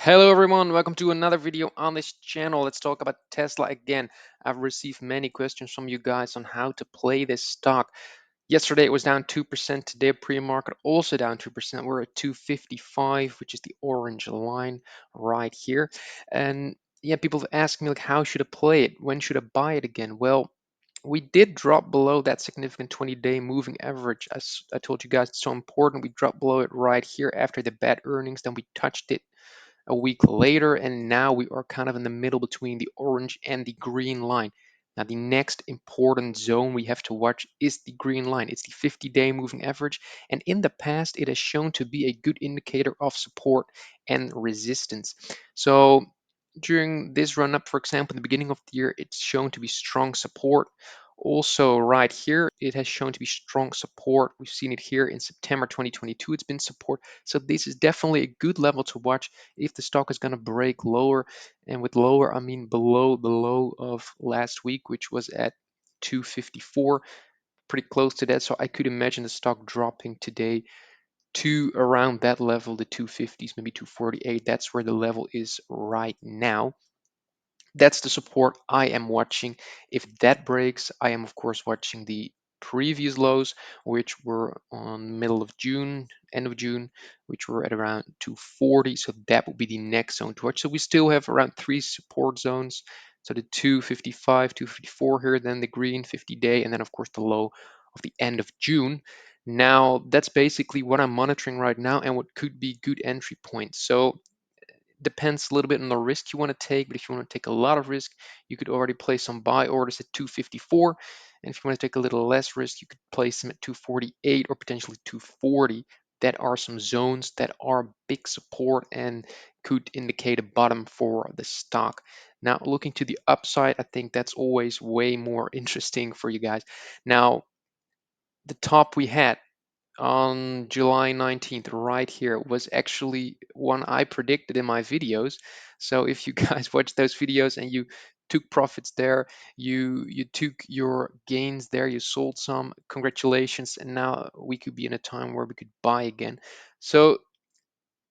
Hello everyone, welcome to another video on this channel. Let's talk about Tesla again. I've received many questions from you guys on how to play this stock. Yesterday it was down 2%, today pre-market also down 2%. We're at 255, which is the orange line right here. And yeah, people have asked me like how should I play it? When should I buy it again? Well, we did drop below that significant 20-day moving average. As I told you guys, it's so important. We dropped below it right here after the bad earnings, then we touched it a week later, and now we are kind of in the middle between the orange and the green line. Now, the next important zone we have to watch is the green line. It's the 50-day moving average, and in the past, it has shown to be a good indicator of support and resistance. So, during this run up, for example, in the beginning of the year, it's shown to be strong support. Also, right here, it has shown to be strong support. We've seen it here in September 2022. It's been support. So, this is definitely a good level to watch if the stock is going to break lower. And with lower, I mean below the low of last week, which was at 254, pretty close to that. So, I could imagine the stock dropping today to around that level, the 250s, maybe 248. That's where the level is right now. That's the support I am watching. If that breaks, I am of course watching the previous lows, which were on middle of June, end of June, which were at around 240. So that will be the next zone to watch. So we still have around three support zones. So the 255, 254 here, then the green 50-day, and then of course the low of the end of June. Now that's basically what I'm monitoring right now and what could be good entry points. So depends a little bit on the risk you want to take, but if you want to take a lot of risk, you could already place some buy orders at 254. And if you want to take a little less risk, you could place them at 248 or potentially 240. That are some zones that are big support and could indicate a bottom for the stock. Now, looking to the upside, I think that's always way more interesting for you guys. Now, the top we had on July 19th, right here, was actually one I predicted in my videos. So if you guys watched those videos and you took profits there, you took your gains there, you sold some, congratulations, and now we could be in a time where we could buy again. So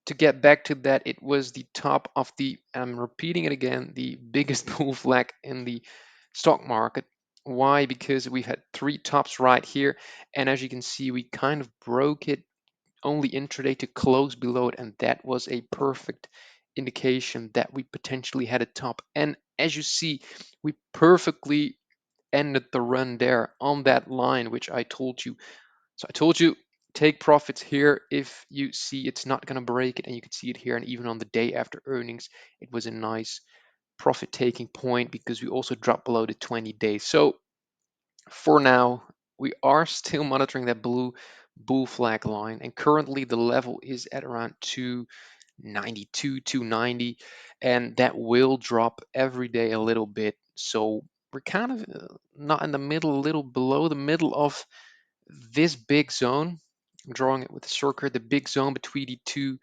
to get back to that, it was the top of the, I'm repeating it again, the biggest bull flag in the stock market. Why? Because we had three tops right here, and as you can see, we kind of broke it only intraday to close below it, and that was a perfect indication that we potentially had a top. And as you see, we perfectly ended the run there on that line, which I told you. So I told you, take profits here if you see it's not going to break it, and you can see it here. And even on the day after earnings, it was a nice profit taking point because we also dropped below the 20 days. So for now, we are still monitoring that blue bull flag line, and currently the level is at around 292, 290, and that will drop every day a little bit. So we're kind of not in the middle, a little below the middle of this big zone. I'm drawing it with a circle, the big zone between the two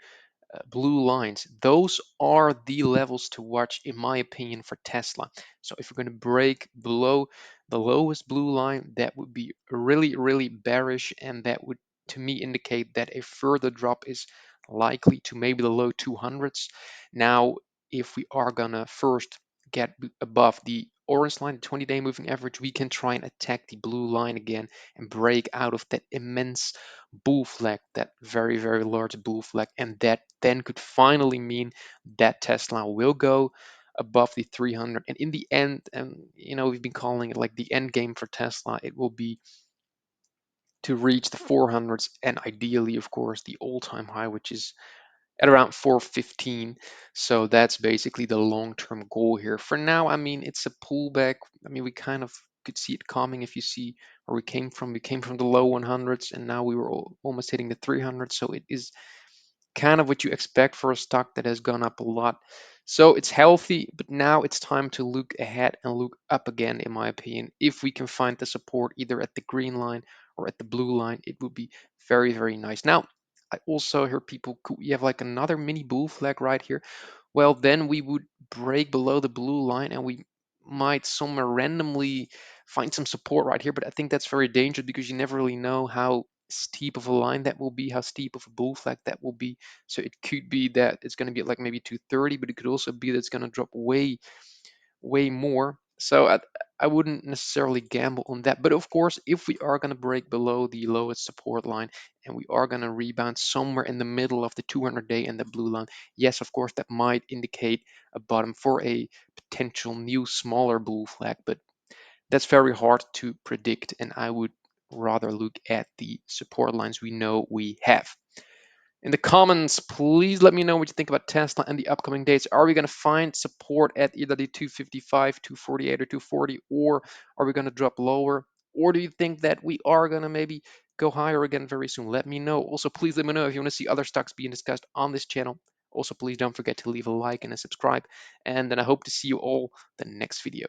blue lines. Those are the levels to watch, in my opinion, for Tesla. So if we're going to break below the lowest blue line, that would be really, really bearish, and that would, to me, indicate that a further drop is likely to maybe the low 200s. Now, if we are gonna first get above the orange line, the 20-day moving average, we can try and attack the blue line again and break out of that immense bull flag, that very, very large bull flag. And that then could finally mean that Tesla will go above the 300. And in the end, we've been calling it like the end game for Tesla. It will be to reach the 400s and ideally, of course, the all-time high, which is at around 415. So that's basically the long-term goal here. For now, I mean, it's a pullback. I mean, we kind of could see it coming if you see where we came from. We came from the low 100s and now we were almost hitting the 300s. So it is kind of what you expect for a stock that has gone up a lot. So it's healthy, but now it's time to look ahead and look up again, in my opinion. If we can find the support either at the green line or at the blue line, it would be very, very nice. Now, I also hear people, could we have like another mini bull flag right here? Well, then we would break below the blue line and we might somewhere randomly find some support right here. But I think that's very dangerous because you never really know how steep of a line that will be, how steep of a bull flag that will be. So it could be that it's going to be like maybe 230, but it could also be that it's going to drop way more. So I wouldn't necessarily gamble on that. But of course, if we are going to break below the lowest support line and we are going to rebound somewhere in the middle of the 200-day and the blue line, yes, of course, that might indicate a bottom for a potential new smaller bull flag. But that's very hard to predict, and I would rather look at the support lines we know we have. In the comments, please let me know what you think about Tesla and the upcoming dates. Are we going to find support at either the 255, 248, or 240, or are we going to drop lower? Or do you think that we are going to maybe go higher again very soon? Let me know. Also, please let me know if you want to see other stocks being discussed on this channel. Also, please don't forget to leave a like and a subscribe. And then I hope to see you all the next video.